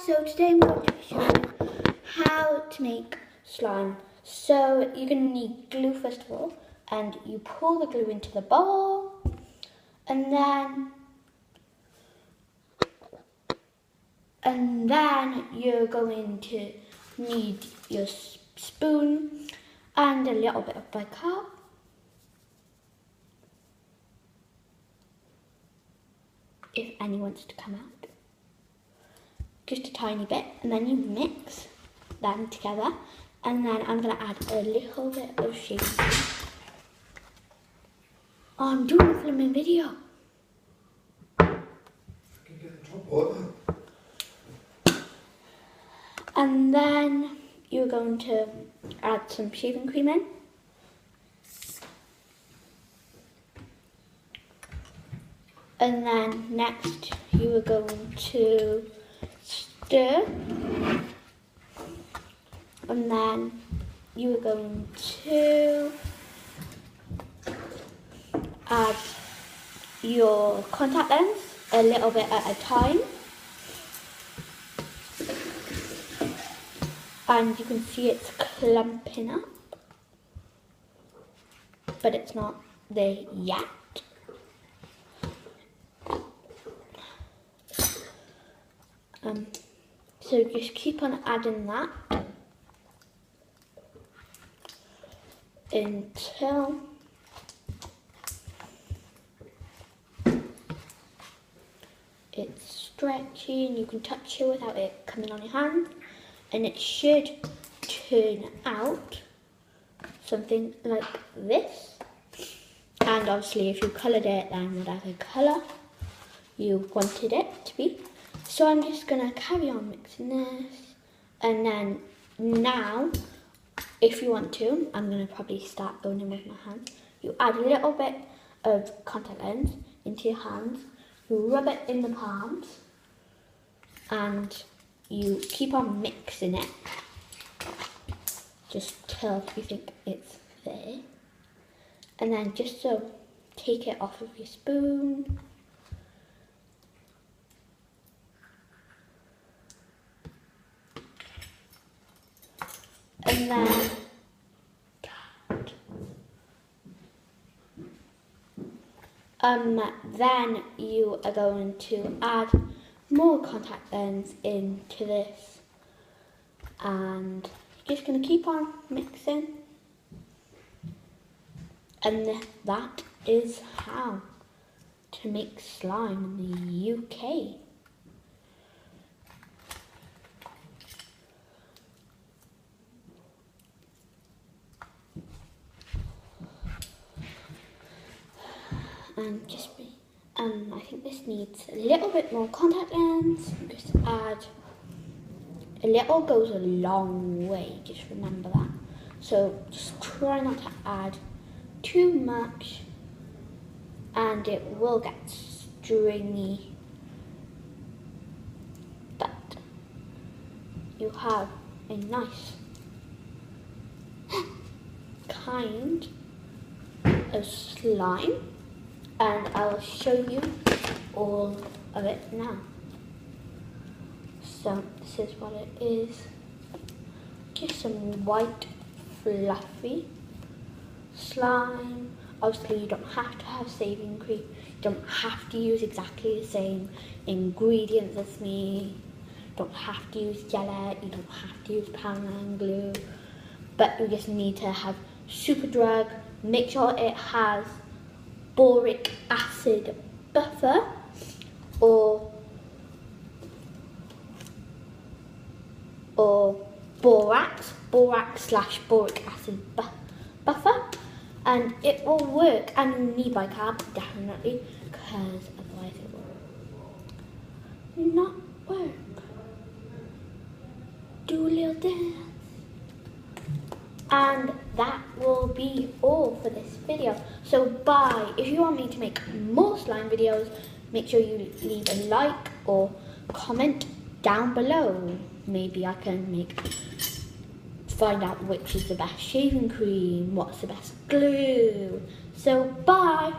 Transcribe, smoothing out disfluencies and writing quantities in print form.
so today I'm going to be showing you how to make slime. So you're going to need glue first of all, and you pour the glue into the bowl, and then you're going to need your spoon and a little bit of bicarb. If any wants to come out. Just a tiny bit, and then you mix them together, and then I'm going to add a little bit of shaving cream. Oh, I'm doing a filming video. And then you're going to add some shaving cream in. And then next you are going to stir, and then you are going to add your contact lens a little bit at a time, and you can see it's clumping up, but it's not there yet. So just keep on adding that until it's stretchy and you can touch it without it coming on your hand, and it should turn out something like this. And obviously if you coloured it, then whatever colour you wanted it to be. So I'm just going to carry on mixing this, and then now, if you want to, I'm going to probably start going in with my hands. You add a little bit of contact lens into your hands, you rub it in the palms, and you keep on mixing it, just till you think it's there. And then just so, take it off of your spoon. And then you are going to add more contact lens into this, and you're just going to keep on mixing, and that is how to make slime in the UK. And I think this needs a little bit more contact lens. Just add a little goes a long way, just remember that. So just try not to add too much, and it will get stringy. But you have a nice kind of slime. And I'll show you all of it now. So this is what it is. Just some white fluffy slime. Obviously you don't have to have shaving cream. You don't have to use exactly the same ingredients as me. You don't have to use gelatin. You don't have to use Poundland glue. But you just need to have Superdrug. Make sure it has boric acid buffer or borax / boric acid buffer, and it will work. And you need bicarb definitely, because otherwise it will not work. Do a little dance. And that will be all for this video. So bye. If you want me to make more slime videos, make sure you leave a like or comment down below. Maybe I can find out which is the best shaving cream, what's the best glue. So bye.